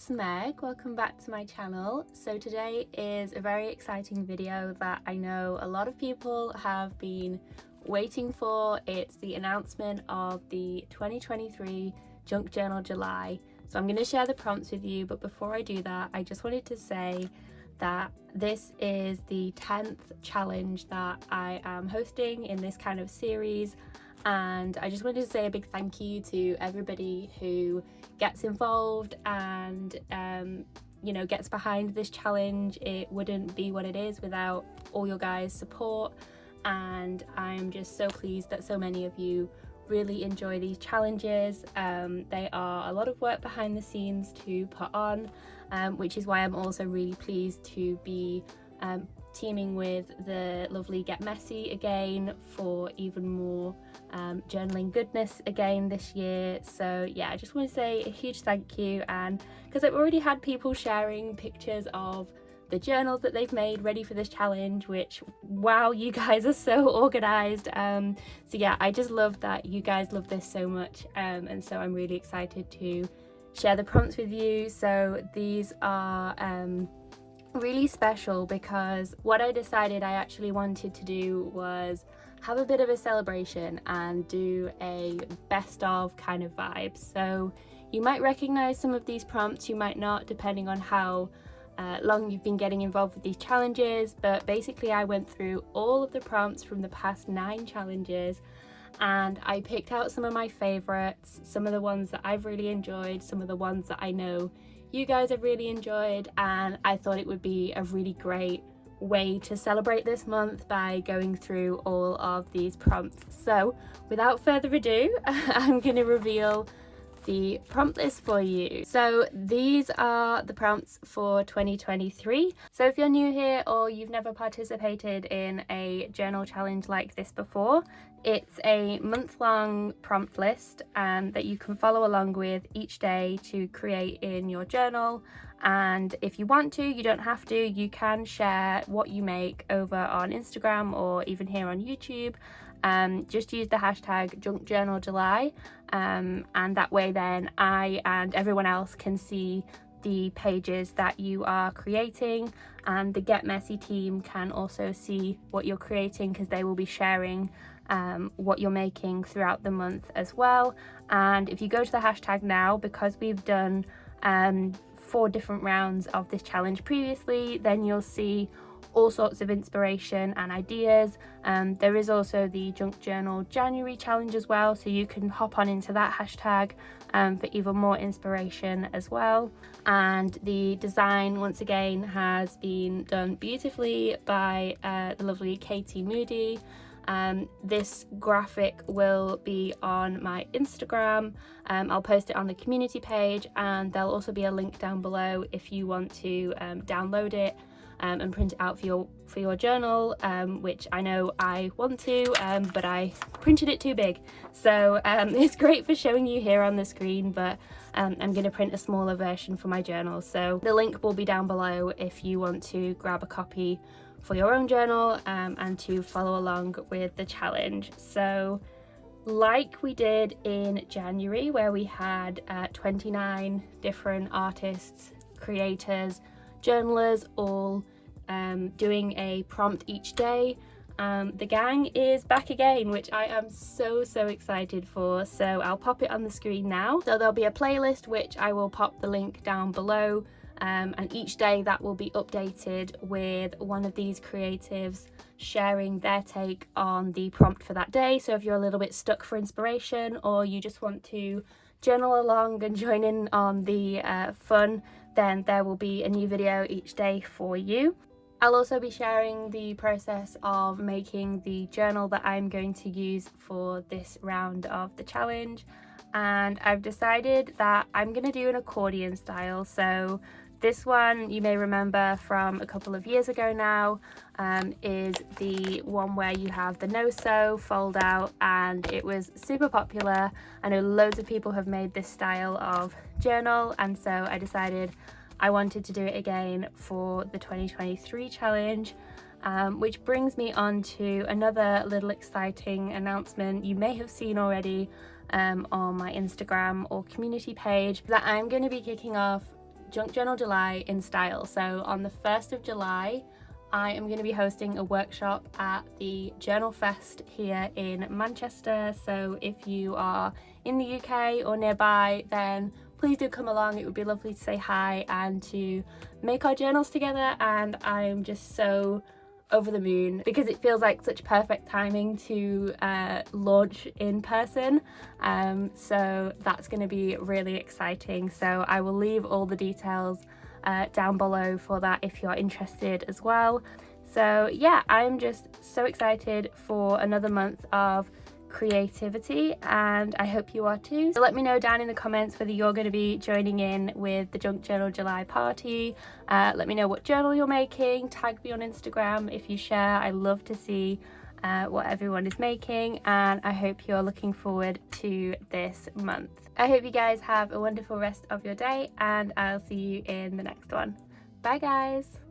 it's Meg. Welcome back to my channel. So today is a very exciting video that I know a lot of people have been waiting for. It's the announcement of the 2023 Junk Journal July. So I'm going to share the prompts with you, but before I do that, I just wanted to say that this is the 10th challenge that I am hosting in this kind of series, and I just wanted to say a big thank you to everybody who gets involved and gets behind this challenge. It wouldn't be what it is without all your guys' support, and I'm just so pleased that so many of you really enjoy these challenges. They are a lot of work behind the scenes to put on, which is why I'm also really pleased to be teaming with the lovely Get Messy again for even more journaling goodness again this year. So yeah, I just want to say a huge thank you, and because I've already had people sharing pictures of the journals that they've made ready for this challenge, which, wow, you guys are so organized. So yeah, I just love that you guys love this so much, and so I'm really excited to share the prompts with you. So these are really special because what I decided I actually wanted to do was have a bit of a celebration and do a best of kind of vibe. So you might recognize some of these prompts, you might not, depending on how long you've been getting involved with these challenges. But basically I went through all of the prompts from the past 9 challenges and I picked out some of my favorites, some of the ones that I've really enjoyed, some of the ones that I know you guys have really enjoyed, and I thought it would be a really great way to celebrate this month by going through all of these prompts. So without further ado, I'm going to reveal the prompt list for you. So these are the prompts for 2023. So if you're new here or you've never participated in a journal challenge like this before, it's a month-long prompt list that you can follow along with each day to create in your journal. And if you want to, you don't have to, you can share what you make over on Instagram or even here on YouTube. Just use the hashtag JunkJournalJuly, and that way then I and everyone else can see the pages that you are creating, and the Get Messy team can also see what you're creating because they will be sharing what you're making throughout the month as well. And if you go to the hashtag now, because we've done 4 different rounds of this challenge previously, then you'll see all sorts of inspiration and ideas. There is also the Junk Journal January challenge as well, so you can hop on into that hashtag for even more inspiration as well. And the design, once again, has been done beautifully by the lovely Katie Moody. This graphic will be on my Instagram. I'll post it on the community page, and there'll also be a link down below if you want to download it and print it out for your journal, which I know I want to, but I printed it too big. So it's great for showing you here on the screen, but I'm going to print a smaller version for my journal. So the link will be down below if you want to grab a copy for your own journal and to follow along with the challenge. So like we did in January, where we had 29 different artists, creators, journalers, all doing a prompt each day, the gang is back again, which I am so excited for. So I'll pop it on the screen now. So there'll be a playlist which I will pop the link down below, and each day that will be updated with one of these creatives sharing their take on the prompt for that day. So if you're a little bit stuck for inspiration, or you just want to journal along and join in on the fun, then there will be a new video each day for you. I'll also be sharing the process of making the journal that I'm going to use for this round of the challenge, and I've decided that I'm going to do an accordion style. So this one, you may remember from a couple of years ago now, is the one where you have the no-sew fold out, and it was super popular. I know loads of people have made this style of journal, and so I decided I wanted to do it again for the 2023 challenge, which brings me on to another little exciting announcement you may have seen already on my Instagram or community page, that I'm going to be kicking off Junk Journal July in style. So on the 1st of July, I am going to be hosting a workshop at the Journal Fest here in Manchester. So if you are in the UK or nearby, then please do come along. It would be lovely to say hi and to make our journals together. And I'm just so over the moon because it feels like such perfect timing to launch in person. So that's going to be really exciting. So I will leave all the details down below for that if you're interested as well. So yeah, I'm just so excited for another month of creativity, and I hope you are too. So let me know down in the comments whether you're going to be joining in with the Junk Journal July party. Let me know what journal you're making, tag me on Instagram if you share. I love to see what everyone is making, and I hope you're looking forward to this month. I hope you guys have a wonderful rest of your day, and I'll see you in the next one. Bye guys.